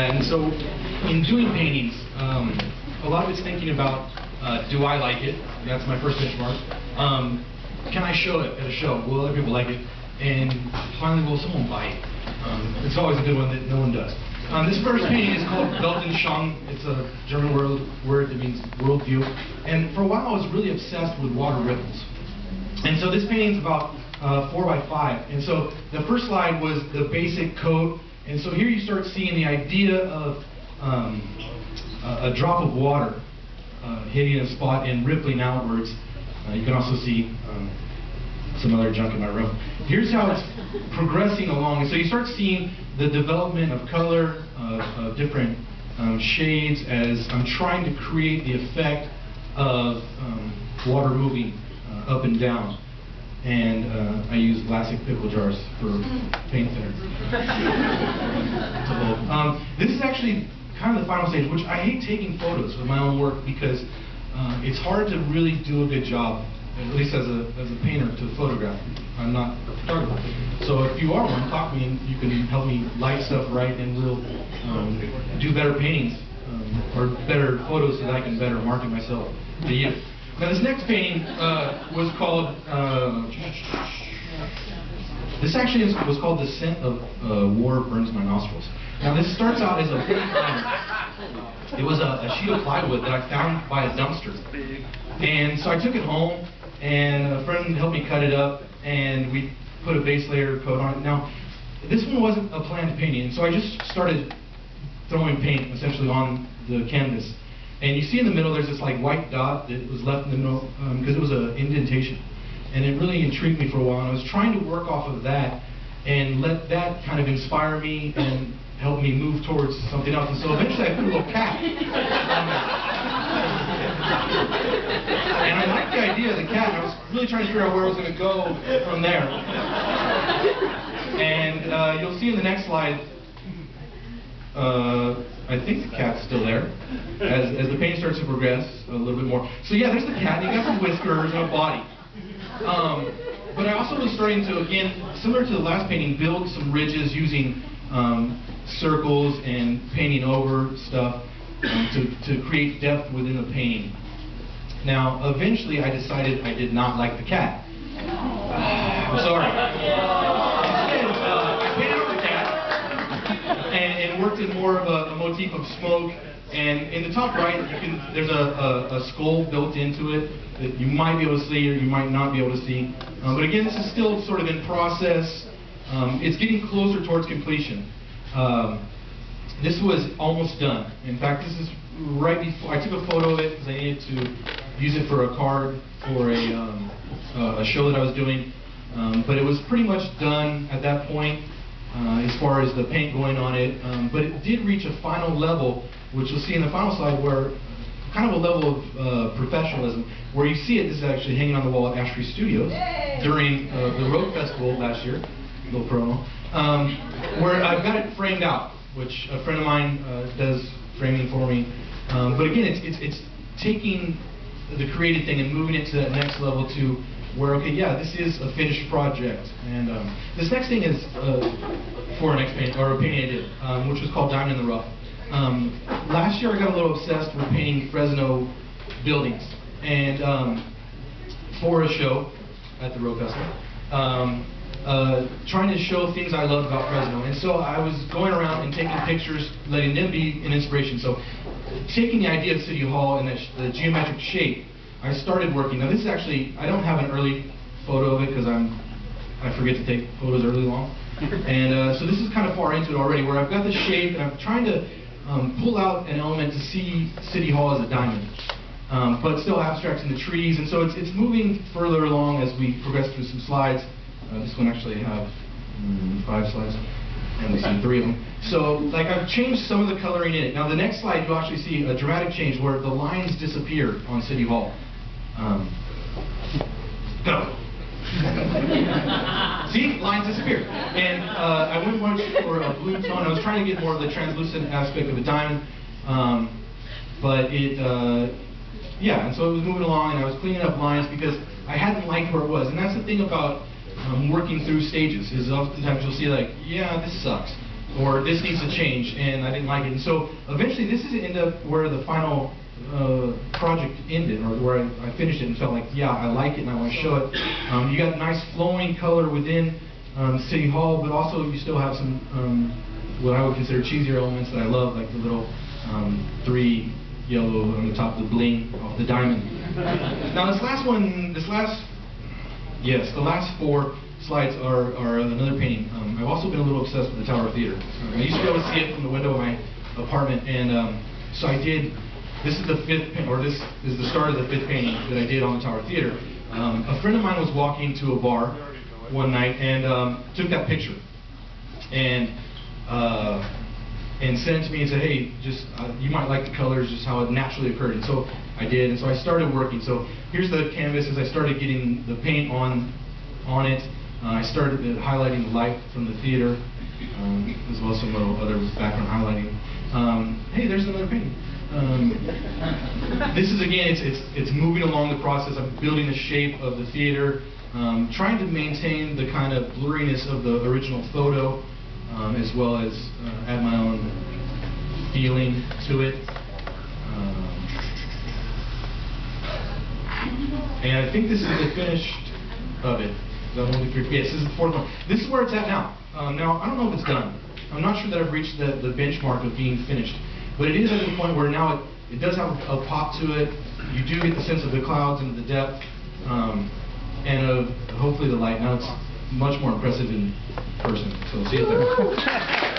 And so, in doing paintings, a lot of it's thinking about, do I like it? That's my first benchmark. Can I show it at a show? Will other people like it? And finally, will someone buy it? It's always a good one that no one does. This first painting is called Weltanschauung. It's a German word that means worldview. And for a while, I was really obsessed with water ripples. And so this painting is about 4 by 5. And so the first slide was the basic coat. And so here you start seeing the idea of a drop of water hitting a spot and rippling outwards. You can also see some other junk in my room. Here's how it's progressing along. And so you start seeing the development of color, of different shades, as I'm trying to create the effect of water moving up and down. And I use plastic pickle jars for paint thinner. This is actually kind of the final stage, which I hate taking photos of my own work because it's hard to really do a good job, at least as a painter, to photograph. I'm not a photographer. So if you are one, talk to me and you can help me light stuff right, and we'll do better paintings or better photos so that I can better market myself to you. Now this next painting was called, this actually was called The Scent of War Burns My Nostrils. Now this starts out as a big it was a sheet of plywood that I found by a dumpster. And so I took it home, and a friend helped me cut it up, and we put a base layer coat on it. Now, this one wasn't a planned painting, and so I just started throwing paint essentially on the canvas. And you see in the middle there's this like white dot that was left in the middle because it was an indentation. And it really intrigued me for a while, and I was trying to work off of that and let that kind of inspire me and help me move towards something else. And so eventually I put a little cat. And I liked the idea of the cat, and I was really trying to figure out where I was going to go from there. And you'll see in the next slide, I think the cat's still there, as the paint starts to progress a little bit more. So yeah, there's the cat, and you got some whiskers and a body. But I also was starting to, again, similar to the last painting, build some ridges using circles and painting over stuff to create depth within the painting. Now, eventually I decided I did not like the cat. I'm sorry. Instead, I painted over the cat and worked in more of a motif of smoke. And in the top right, there's a skull built into it that you might be able to see or you might not be able to see. But again, this is still sort of in process. It's getting closer towards completion. This was almost done. In fact, this is right before I took a photo of it because I needed to use it for a card for a show that I was doing. But it was pretty much done at that point as far as the paint going on it. But it did reach a final level, which you'll see in the final slide, where kind of a level of professionalism, where you see it. This is actually hanging on the wall at Ashtree Studios during the Road Festival last year, little promo, where I've got it framed out, which a friend of mine does framing for me. But again, it's taking the creative thing and moving it to that next level to where, okay, yeah, this is a finished project. And this next thing is for a painting I did, which was called Diamond in the Rough. Last year I got a little obsessed with painting Fresno buildings, and for a show at the Road Festival, trying to show things I loved about Fresno. And so I was going around and taking pictures, letting them be an inspiration. So taking the idea of City Hall and the geometric shape, I started working. Now this is actually, I don't have an early photo of it because I forget to take photos early long. And so this is kind of far into it already, where I've got the shape and I'm trying to pull out an element to see City Hall as a diamond, but still abstracting the trees. And so it's moving further along as we progress through some slides. This one actually have 5 slides, and we see 3 of them. So, like, I've changed some of the coloring in it. Now, the next slide, you'll actually see a dramatic change where the lines disappear on City Hall. Go. See? Lines disappeared. And I went much for a blue tone. I was trying to get more of the translucent aspect of a diamond. But yeah, and so it was moving along, and I was cleaning up lines because I hadn't liked where it was. And that's the thing about working through stages, is oftentimes you'll see like, yeah, this sucks. or this needs to change, and I didn't like it. And so eventually this is ended up where the final project ended, or where I finished it and felt like, yeah, I like it and I want to show it. You got nice flowing color within City Hall, but also you still have some what I would consider cheesier elements that I love, like the little 3 yellow on the top of the bling off the diamond. Now the last 4 slides are another painting. I've also been a little obsessed with the Tower Theater. I used to be able to see it from the window of my apartment, and so I did. This is the 5th, or this is the start of the 5th painting that I did on the Tower Theater. A friend of mine was walking to a bar one night and took that picture, and sent it to me and said, hey, just you might like the colors, just how it naturally occurred. And so I did, and so I started working. So here's the canvas as I started getting the paint on it. I started highlighting the light from the theater, as well as some other background highlighting. Hey, there's another painting. This is, again, it's moving along the process. I'm building the shape of the theater, trying to maintain the kind of blurriness of the original photo, as well as add my own feeling to it. And I think this is the finished of it. Yes, this is the 4th one. This is where it's at now. Now, I don't know if it's done. I'm not sure that I've reached the benchmark of being finished. But it is at the point where now it does have a pop to it. You do get the sense of the clouds and the depth, and of hopefully the light. Now it's much more impressive in person. So see you there.